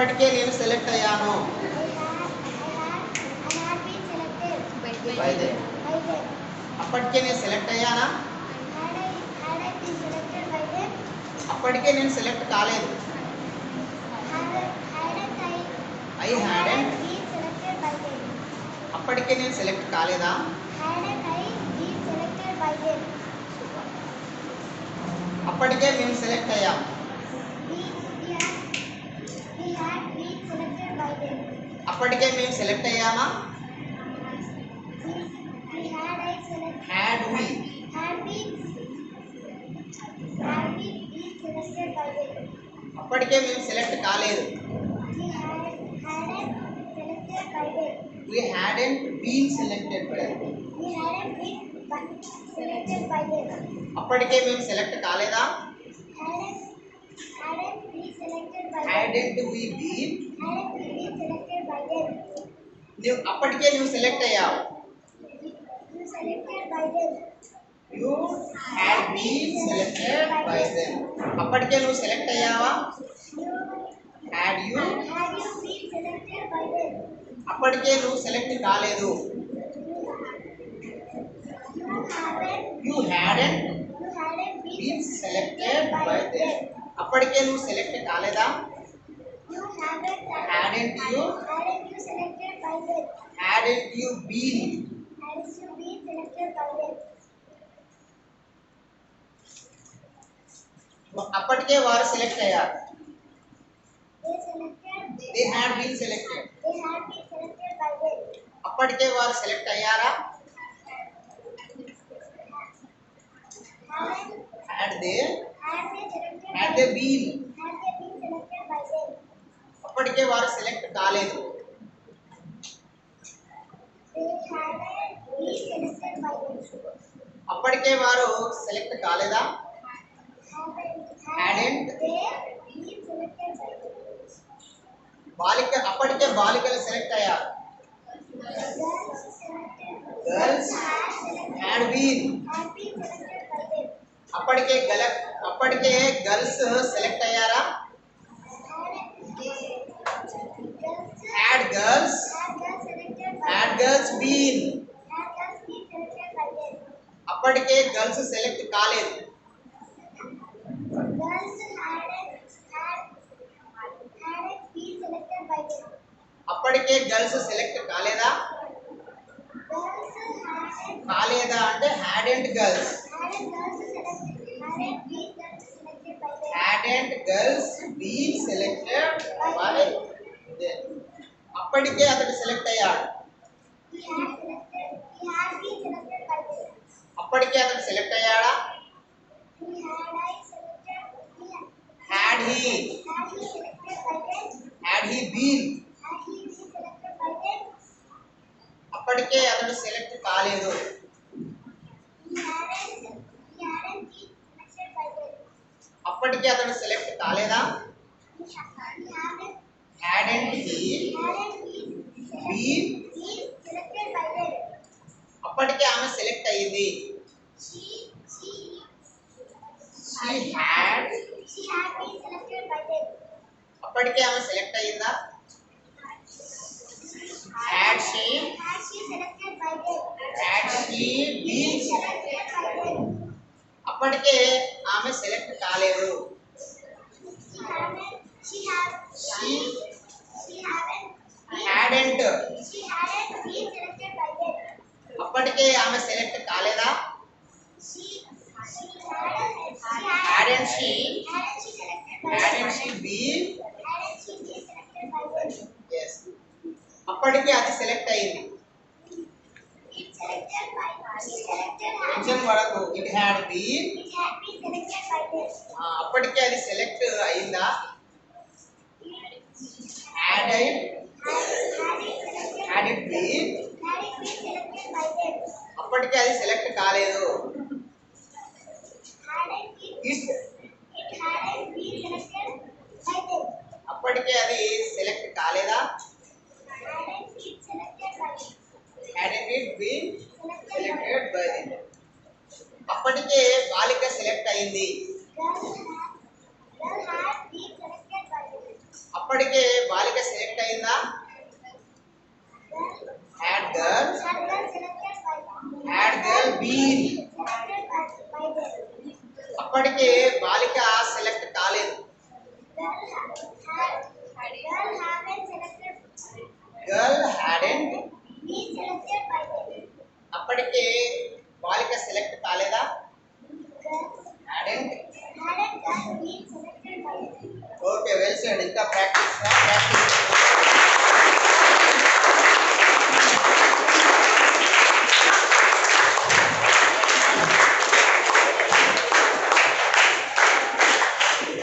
అప్పటికే నేను సెలెక్ట్ అయ్యాను. అప్పటికే నేను సెలెక్ట్ అయ్యానా? అప్పటికే నేను సెలెక్ట్ కాలేదు. I hadn't. అప్పటికే నేను సెలెక్ట్ కాలేదా? అప్పటికే మేము సెలెక్ట్ అయ్యాం. అప్పటికే మేము సెలెక్ట్ అయ్యామా? హ్యాడ్ వి. అప్పటికే మేము సెలెక్ట్ కాలేదు. We hadn't been selected by them. అప్పటికే మేము సెలెక్ట్ కాలేదా? Hadn't we been? అప్పటికే నువ్వు సెలెక్ట్ అయ్యావు. You had been selected by them. అప్పటికే నువ్వు సెలెక్ట్ అయ్యావా? Had you? అప్పటికే నువ్వు సెలెక్ట్ కాలేదు. You hadn't been selected by them. అప్పటికే నువ్వు సెలెక్ట్ కాలేదా? Hadn't you? Hadn't you been? అప్పటికే వారు సెలెక్ట్ అయ్యారు. They had been selected. అప్పటికే వారు సెలెక్ట్ అయ్యారా? Had they been? అప్పటికే వారు సెలెక్ట్ కాలేదు. అప్పటికే వారు సెలెక్ట్ కాలేదా? Hadn't. అప్పటికే బాలికలు సెలెక్ట్ అయ్యారు. Girls had been. అప్పటికే గర్ల్స్ సెలెక్ట్ అయ్యారా? Had girls been? అప్పటికే గర్ల్స్ సెలెక్ట్ కాలేదు. అప్పటికే గర్ల్స్ సెలెక్ట్ కాలేదా? కాలేదా అంటే hadn't girls. Hadn't girls been selected by them. అప్పటికే అతడు సెలెక్ట్ అయ్యాడు. అప్పటికే అతడు సెలెక్ట్ అయ్యాడా? Had he been? అప్పటికే అతడు సెలెక్ట్ కాలేదు. అప్పటికే అతడు సెలెక్ట్ కాలేదా? Hadn't he been? అప్పటికే ఆమె సెలెక్ట్ అయ్యింది. She had. అప్పటికే ఆమె సెలెక్ట్ అయ్యిందా? Had she been? అప్పటికే ఆమె సెలెక్ట్ కాలేదు. She hadn't. అప్పటికే ఆమె సెలెక్ట్ కాలేదా? Hadn't she been? Yes. అప్పటికే అది సెలెక్ట్ అయింది. టెన్షన్ పడకు. It had been. అప్పటికే అది సెలెక్ట్ అయిందా? Had it been? అప్పటికే అది సెలెక్ట్ కాలేదు. అప్పటికే అది సెలెక్ట్ కాలేదా? Hadn't it been selected by them? అప్పటికే బాలిక సెలెక్ట్ అయింది. అప్పటికే బాలిక సెలెక్ట్ అయిందా? Had girl been. అప్పటికే బాలిక సెలెక్ట్ కాలేదు. Girl hadn't. అప్పటికే బాలిక సెలెక్ట్ కాలేదా? హ్యాడెంట్. Okay, well said. ఇంకా ప్రాక్టీస్